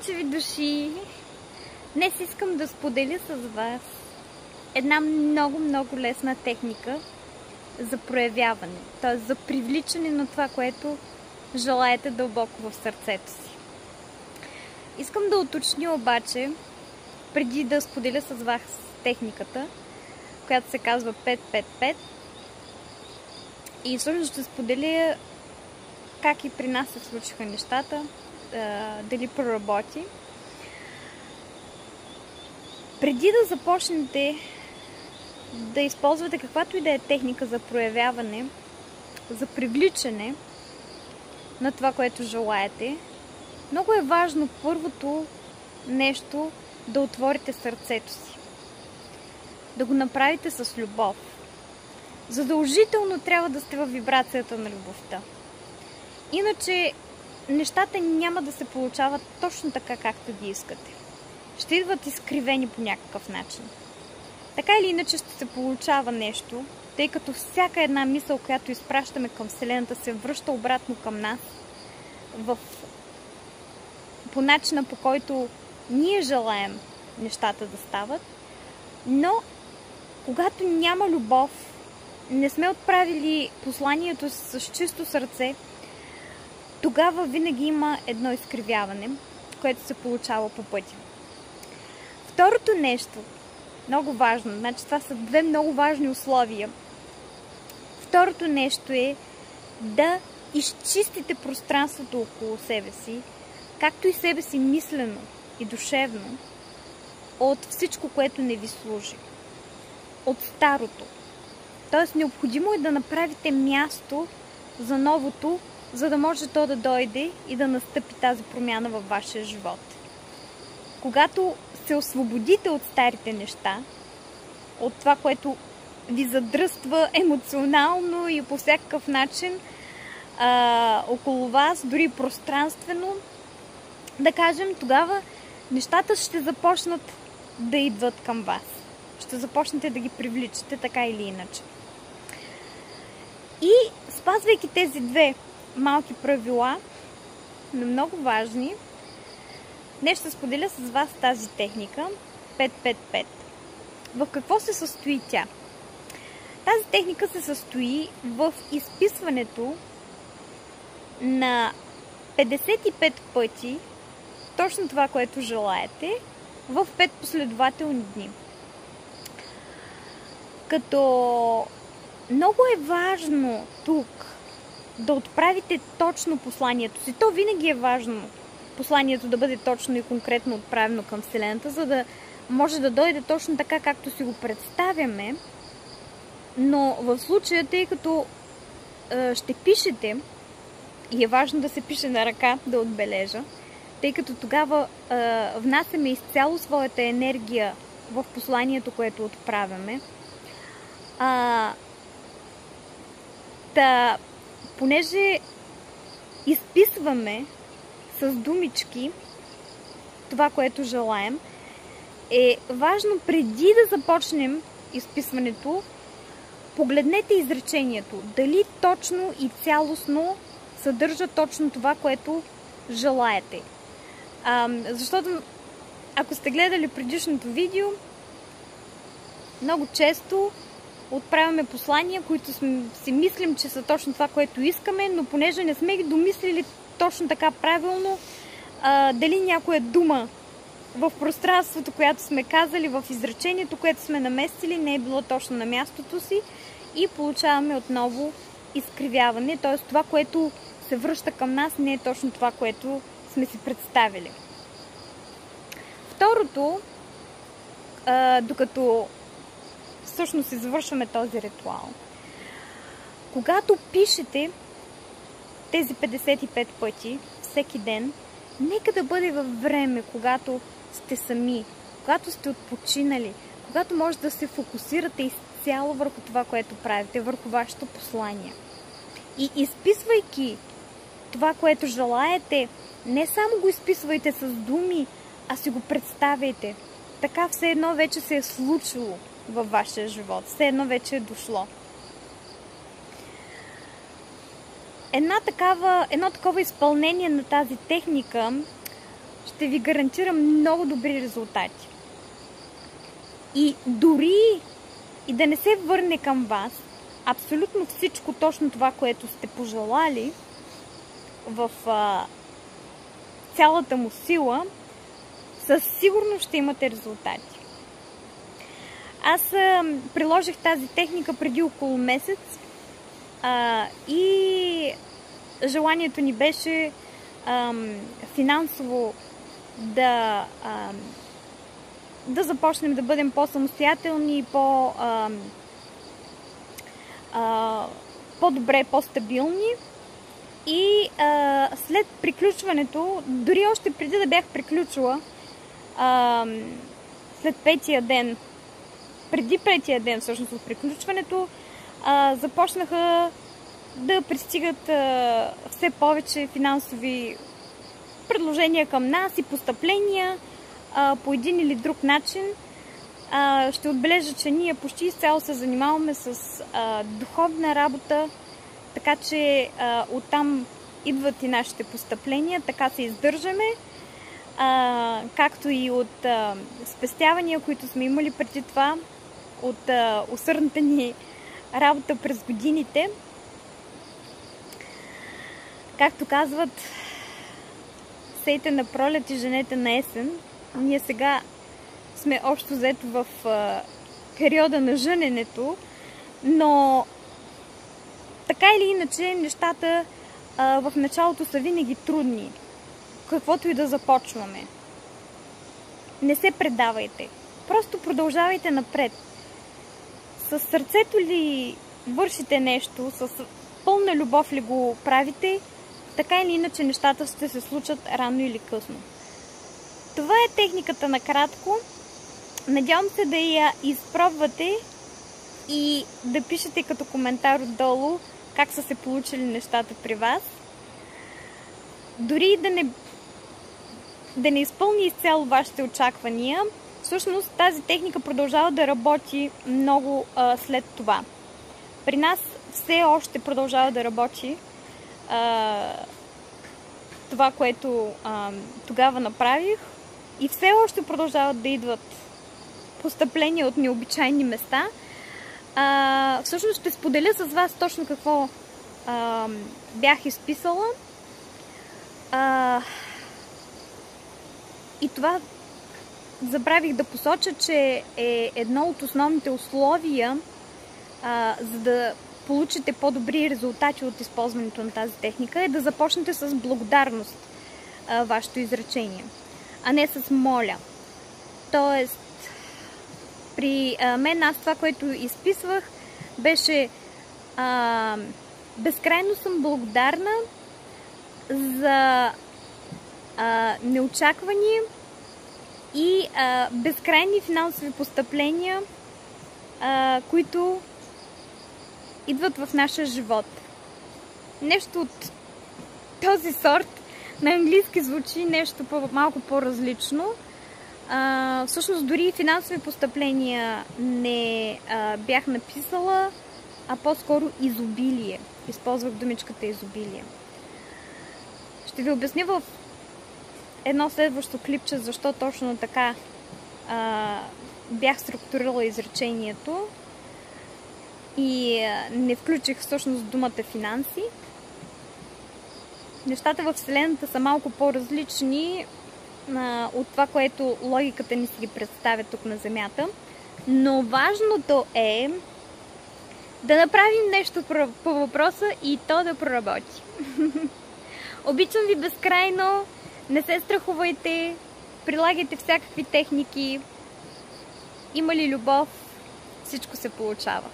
слънчеви души! Днес искам да споделя с вас една много лесна техника за проявяване, т.е. за привличане на това, което желаете дълбоко в сърцето си. Искам да уточня обаче, преди да споделя с вас техниката, която се казва 5-5-5, и всъщност ще споделя как и при нас се случиха нещата, дали проработи. Преди да започнете да използвате каквато и да е техника за проявяване, за привличане на това, което желаете, много е важно първото нещо да отворите сърцето си. Да го направите с любов. Задължително трябва да сте във вибрацията на любовта. Иначе нещата няма да се получават точно така, както ги искате. Ще идват изкривени по някакъв начин. Така или иначе ще се получава нещо, тъй като всяка една мисъл, която изпращаме към Вселената, се връща обратно към нас по начина, по който ние желаем нещата да стават. Но когато няма любов, не сме отправили посланието с чисто сърце, тогава винаги има едно изкривяване, което се получава по пътя. Второто нещо, много важно, значи това са две много важни условия. Второто нещо е да изчистите пространството около себе си, както и себе си мислено и душевно, от всичко, което не ви служи. От старото. Тоест необходимо е да направите място за новото, за да може то да дойде и да настъпи тази промяна във вашия живот. Когато се освободите от старите неща, от това, което ви задръства емоционално и по всякакъв начин около вас, дори пространствено, да кажем, тогава нещата ще започнат да идват към вас. Ще започнете да ги привличате така или иначе. И спазвайки тези две малки правила, но много важни, днес ще споделя с вас тази техника 5-5-5. В какво се състои тя? Тази техника се състои в изписването на 55 пъти точно това, което желаете, в 5 последователни дни. Като много е важно тук да отправите точно посланието си. То винаги е важно посланието да бъде точно и конкретно отправено към Вселената, за да може да дойде точно така, както си го представяме. Но в случая, тъй като ще пишете, и е важно да се пише на ръка, да отбележа, тъй като тогава внасяме изцяло своята енергия в посланието, което отправяме. Понеже изписваме с думички това, което желаем, е важно преди да започнем изписването, погледнете изречението. Дали точно и цялостно съдържа точно това, което желаете. Защото, ако сте гледали предишното видео, много често отправяме послания, които си мислим, че са точно това, което искаме, но понеже не сме ги домислили точно така правилно, дали някоя дума в пространството, която сме казали, в изречението, което сме наместили, не е било точно на мястото си и получаваме отново изкривяване, т.е. това, което се връща към нас, не е точно това, което сме си представили. Второто, докато всъщност извършваме този ритуал, когато пишете тези 55 пъти всеки ден, нека да бъде във време, когато сте сами, когато сте отпочинали, когато може да се фокусирате изцяло върху това, което правите, върху вашето послание. И изписвайки това, което желаете, не само го изписвайте с думи, а си го представяйте. Така все едно вече се е случило във вашия живот. Все едно вече е дошло. Едно такова изпълнение на тази техника ще ви гарантирам много добри резултати. И дори и да не се върне към вас абсолютно всичко, точно това, което сте пожелали в цялата му сила, със сигурност ще имате резултати. Аз приложих тази техника преди около месец и желанието ни беше финансово да започнем да бъдем по-самостоятелни и по-добре, по-стабилни. И след приключването, дори още преди да бях приключила, след петия ден, преди петия ден всъщност от приключването, започнаха да пристигат все повече финансови предложения към нас и постъпления по един или друг начин. Ще отбележа, че ние почти изцяло се занимаваме с духовна работа, така че оттам идват и нашите постъпления, така се издържаме, както и от спестявания, които сме имали преди това, от усърдната ни работа през годините. Както казват, сейте на пролет и женете на есен. Ние сега сме общо взето в периода на жъненето, но така или иначе нещата в началото са винаги трудни, каквото и да започваме. Не се предавайте, просто продължавайте напред. С сърцето ли вършите нещо, с пълна любов ли го правите, така или иначе нещата ще се случат рано или късно. Това е техниката накратко. Надявам се да я изпробвате и да пишете като коментар отдолу как са се получили нещата при вас. Дори да не изпълни изцяло вашите очаквания, всъщност тази техника продължава да работи много след това. При нас все още продължава да работи това, което тогава направих, и все още продължават да идват постъпления от необичайни места. Всъщност ще споделя с вас точно какво бях изписала. И това забравих да посоча, че е едно от основните условия, за да получите по-добри резултати от използването на тази техника, е да започнете с благодарност вашето изречение, а не с моля. Тоест, при мен аз това, което изписвах, беше безкрайно съм благодарна за неочаквани и безкрайни финансови постъпления, които идват в нашия живот. Нещо от този сорт на английски звучи нещо малко по-различно. Всъщност дори финансови постъпления не бях написала, а по-скоро изобилие. Използвах думичката изобилие. Ще ви обясня в едно следващо клипче защо точно така бях структурирала изречението и не включих всъщност думата финанси. Нещата в Вселената са малко по-различни от това, което логиката ни си ги представя тук на Земята. Но важното е да направим нещо по въпроса и то да проработи. Обичам ви безкрайно, не се страхувайте, прилагайте всякакви техники. Има ли любов, всичко се получава.